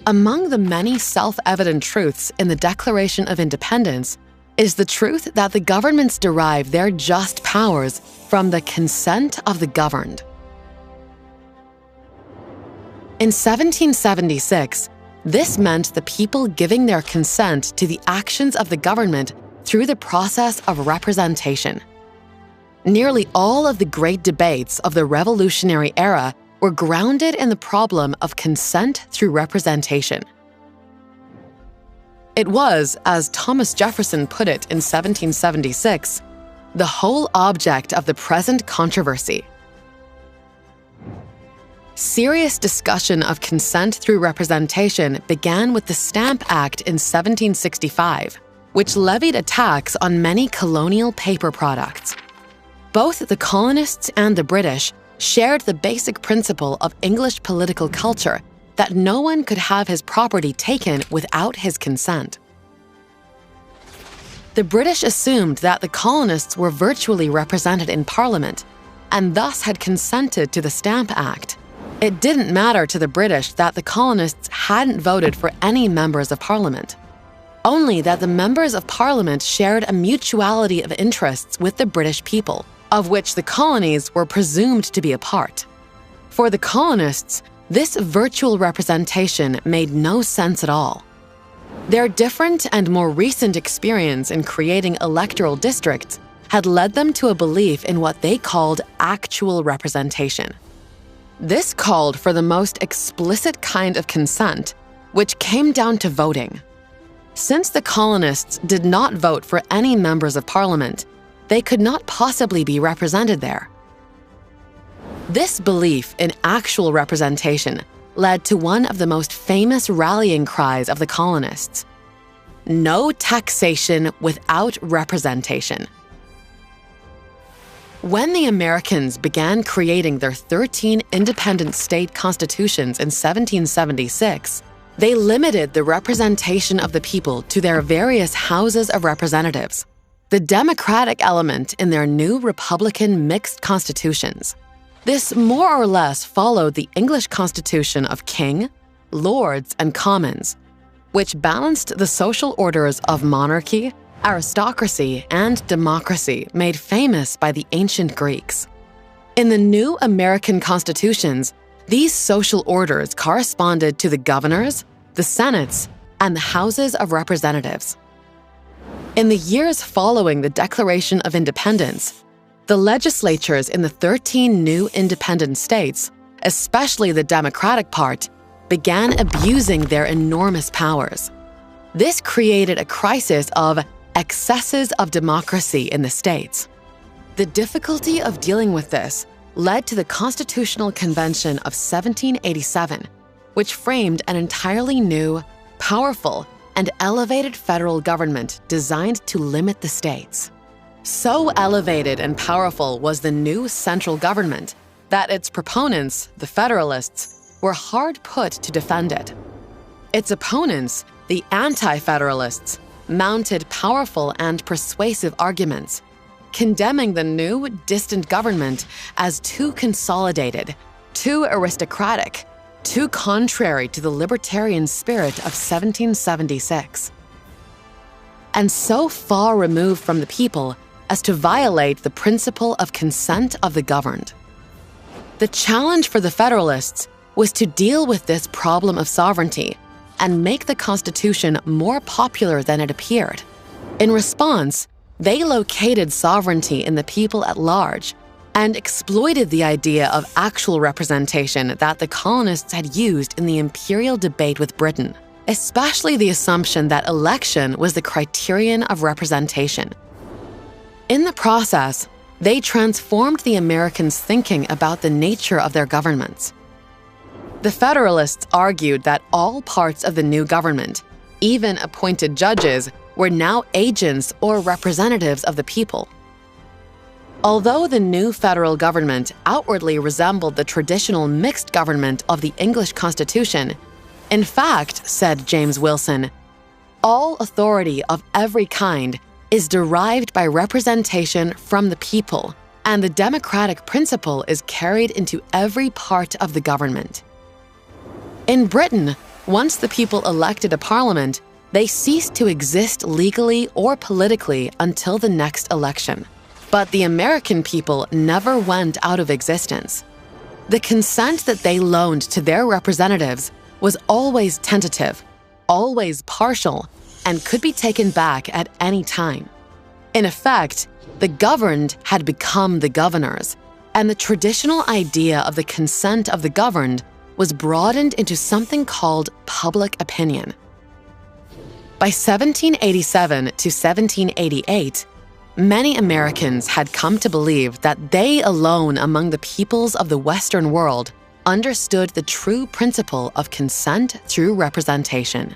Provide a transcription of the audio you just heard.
Among the many self-evident truths in the Declaration of Independence is the truth that the governments derive their just powers from the consent of the governed. In 1776, this meant the people giving their consent to the actions of the government through the process of representation. Nearly all of the great debates of the Revolutionary era were grounded in the problem of consent through representation. It was, as Thomas Jefferson put it in 1776, the whole object of the present controversy. Serious discussion of consent through representation began with the Stamp Act in 1765, which levied a tax on many colonial paper products. Both the colonists and the British shared the basic principle of English political culture that no one could have his property taken without his consent. The British assumed that the colonists were virtually represented in Parliament and thus had consented to the Stamp Act. It didn't matter to the British that the colonists hadn't voted for any members of Parliament, only that the members of Parliament shared a mutuality of interests with the British people, of which the colonies were presumed to be a part. For the colonists, this virtual representation made no sense at all. Their different and more recent experience in creating electoral districts had led them to a belief in what they called actual representation. This called for the most explicit kind of consent, which came down to voting. Since the colonists did not vote for any members of Parliament, they could not possibly be represented there. This belief in actual representation led to one of the most famous rallying cries of the colonists: "No taxation without representation." When the Americans began creating their 13 independent state constitutions in 1776, they limited the representation of the people to their various houses of representatives, the democratic element in their new Republican mixed constitutions. This more or less followed the English Constitution of King, Lords, and Commons, which balanced the social orders of monarchy, aristocracy, and democracy made famous by the ancient Greeks. In the new American constitutions, these social orders corresponded to the governors, the senates, and the houses of representatives. In the years following the Declaration of Independence, the legislatures in the 13 new independent states, especially the Democratic part, began abusing their enormous powers. This created a crisis of excesses of democracy in the states. The difficulty of dealing with this led to the Constitutional Convention of 1787, which framed an entirely new, powerful, and elevated federal government designed to limit the states. So elevated and powerful was the new central government that its proponents, the Federalists, were hard put to defend it. Its opponents, the Anti-Federalists, mounted powerful and persuasive arguments, condemning the new, distant government as too consolidated, too aristocratic, too contrary to the libertarian spirit of 1776, and so far removed from the people as to violate the principle of consent of the governed. The challenge for the Federalists was to deal with this problem of sovereignty and make the Constitution more popular than it appeared. In response, they located sovereignty in the people at large and exploited the idea of actual representation that the colonists had used in the imperial debate with Britain, especially the assumption that election was the criterion of representation. In the process, they transformed the Americans' thinking about the nature of their governments. The Federalists argued that all parts of the new government, even appointed judges, were now agents or representatives of the people. Although the new federal government outwardly resembled the traditional mixed government of the English Constitution, in fact, said James Wilson, all authority of every kind is derived by representation from the people, and the democratic principle is carried into every part of the government. In Britain, Once the people elected a parliament, they ceased to exist legally or politically until the next election. But the American people never went out of existence. The consent that they loaned to their representatives was always tentative, always partial, and could be taken back at any time. In effect, the governed had become the governors, and the traditional idea of the consent of the governed was broadened into something called public opinion. By 1787 to 1788, many Americans had come to believe that they alone among the peoples of the Western world understood the true principle of consent through representation.